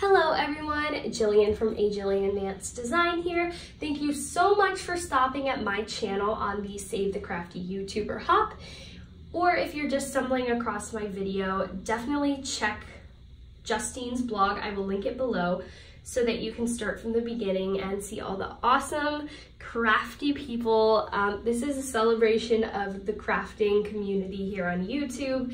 Hello everyone, Jillian from Vance Design here. Thank you so much for stopping at my channel on the Save the Crafty YouTuber hop. Or if you're just stumbling across my video, definitely check Justine's blog. I will link it below so that you can start from the beginning and see all the awesome crafty people. This is a celebration of the crafting community here on YouTube.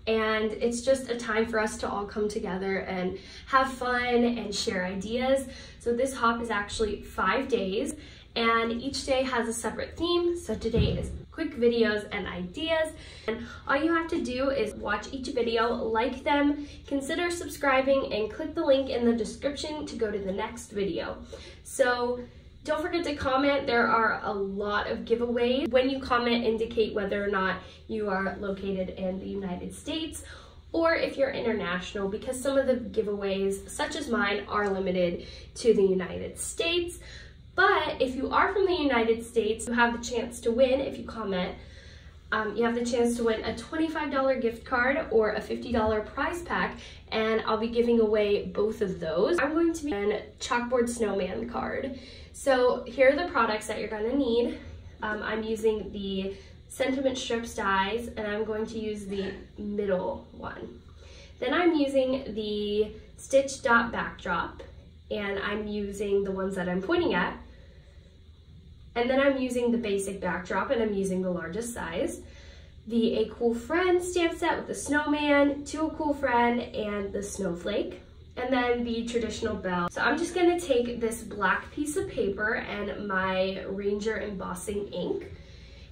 And it's just a time for us to all come together and have fun and share ideas. So this hop is actually 5 days and each day has a separate theme. So today is quick videos and ideas. And all you have to do is watch each video, like them, consider subscribing, and click the link in the description to go to the next video. So don't forget to comment. There are a lot of giveaways. When you comment, indicate whether or not you are located in the United States or if you're international, because some of the giveaways, such as mine, are limited to the United States. But if you are from the United States, you have the chance to win if you comment. You have the chance to win a $25 gift card or a $50 prize pack, and I'll be giving away both of those. I'm going to be a Chalkboard Snowman card. So here are the products that you're gonna need. I'm using the sentiment strips dies, and I'm going to use the middle one. Then I'm using the stitch dot backdrop, and I'm using the ones that I'm pointing at. And then I'm using the basic backdrop, and I'm using the largest size. The A Cool Friend stamp set with the snowman, To a Cool Friend, and the snowflake. And then the traditional bell. So I'm just gonna take this black piece of paper and my Ranger embossing ink,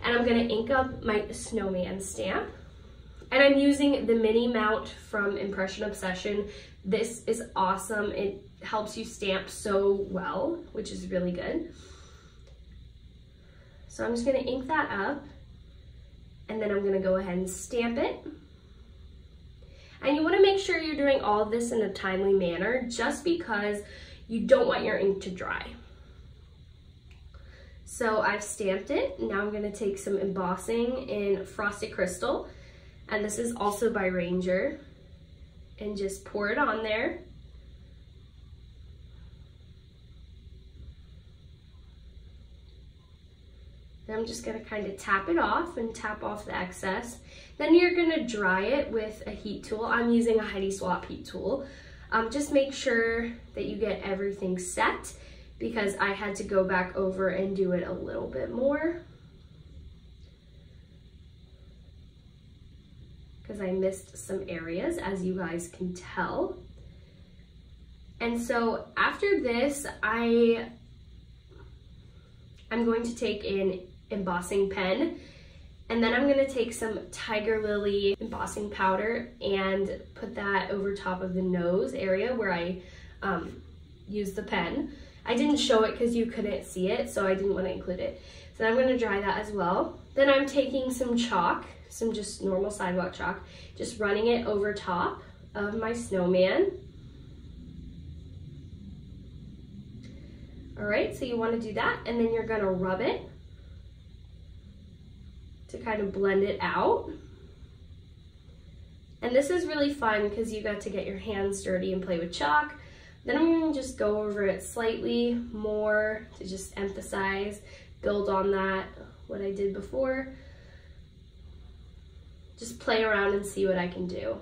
and I'm gonna ink up my snowman stamp. And I'm using the mini mount from Impression Obsession. This is awesome. It helps you stamp so well, which is really good. So I'm just gonna ink that up, and then I'm gonna go ahead and stamp it. And you wanna make sure you're doing all of this in a timely manner, just because you don't want your ink to dry. So I've stamped it. Now I'm gonna take some embossing in Frosted Crystal, and this is also by Ranger, and just pour it on there. Then I'm just gonna kind of tap it off and tap off the excess. Then you're gonna dry it with a heat tool. I'm using a Heidi Swap heat tool. Just make sure that you get everything set, because I had to go back over and do it a little bit more, because I missed some areas, as you guys can tell. And so after this, I'm going to take an embossing pen, and then I'm gonna take some Tiger Lily embossing powder and put that over top of the nose area where I used the pen. I didn't show it because you couldn't see it, so I didn't want to include it. So I'm gonna dry that as well. Then I'm taking some chalk, some just normal sidewalk chalk, just running it over top of my snowman. All right, so you want to do that, and then you're gonna rub it to kind of blend it out. And this is really fun because you got to get your hands dirty and play with chalk. Then I'm gonna just go over it slightly more to just emphasize, build on that, what I did before. Just play around and see what I can do.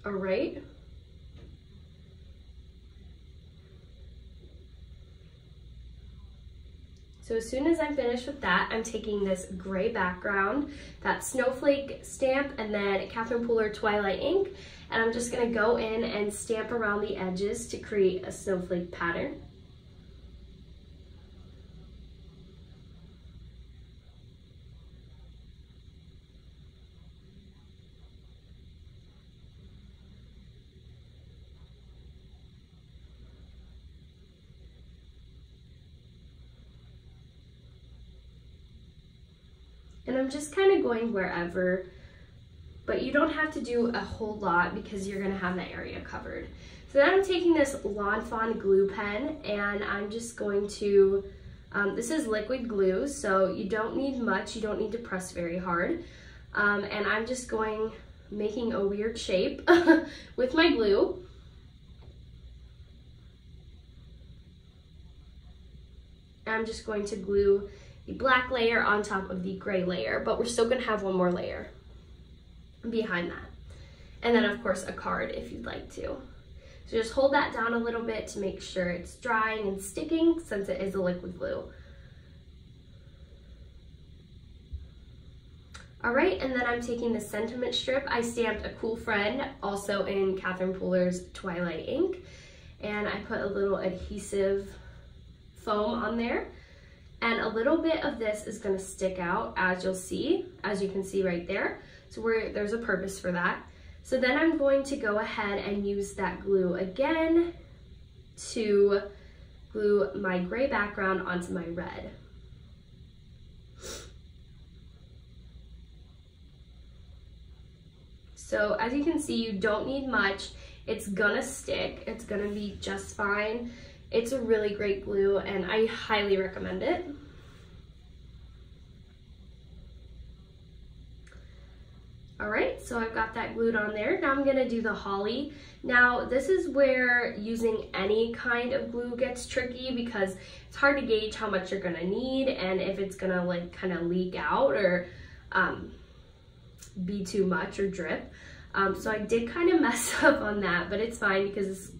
All right. So as soon as I'm finished with that, I'm taking this gray background, that snowflake stamp, and then Catherine Pooler Twilight ink, and I'm just gonna go in and stamp around the edges to create a snowflake pattern. And I'm just kind of going wherever, but you don't have to do a whole lot because you're gonna have that area covered. So then I'm taking this Lawn Fawn glue pen, and I'm just going to This is liquid glue, so you don't need much. You don't need to press very hard. And I'm just making a weird shape with my glue. I'm just going to glue the black layer on top of the gray layer, but we're still gonna have one more layer behind that. And then of course a card if you'd like to. So just hold that down a little bit to make sure it's drying and sticking since it is a liquid glue. All right, and then I'm taking the sentiment strip. I stamped A Cool Friend, also in Catherine Pooler's Twilight ink, and I put a little adhesive foam on there. And a little bit of this is gonna stick out, as you can see right there. So there's a purpose for that. So then I'm going to go ahead and use that glue again to glue my gray background onto my red. So as you can see, you don't need much. It's gonna stick, it's gonna be just fine. It's a really great glue and I highly recommend it. All right, so I've got that glued on there. Now I'm gonna do the holly. Now this is where using any kind of glue gets tricky because it's hard to gauge how much you're gonna need and if it's gonna like kind of leak out or be too much or drip. So I did kind of mess up on that, but it's fine because this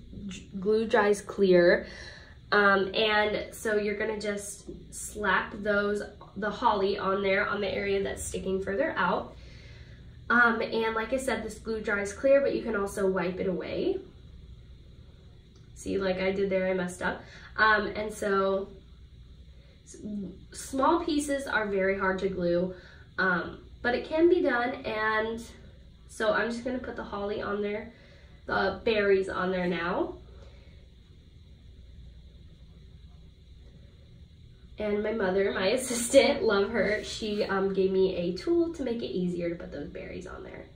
glue dries clear. And so you're gonna just slap the holly on there on the area that's sticking further out. And like I said, this glue dries clear, but you can also wipe it away. See, like I did there, I messed up. And so small pieces are very hard to glue, but it can be done. And so I'm just gonna put the holly on there, the berries on there now. And my mother, my assistant, love her, she gave me a tool to make it easier to put those berries on there.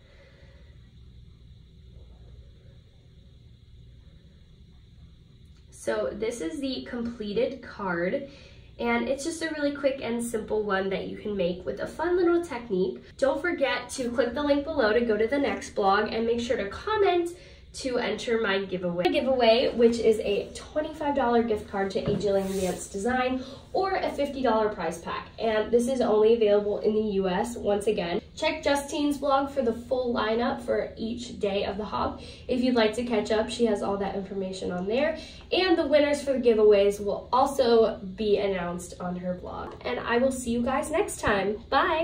So this is the completed card, and it's just a really quick and simple one that you can make with a fun little technique. Don't forget to click the link below to go to the next blog and make sure to comment to enter my giveaway, which is a $25 gift card to A Jillian Vance Design or a $50 prize pack. And this is only available in the US. Once again, check Justine's blog for the full lineup for each day of the hop. If you'd like to catch up, she has all that information on there. And the winners for the giveaways will also be announced on her blog. And I will see you guys next time. Bye!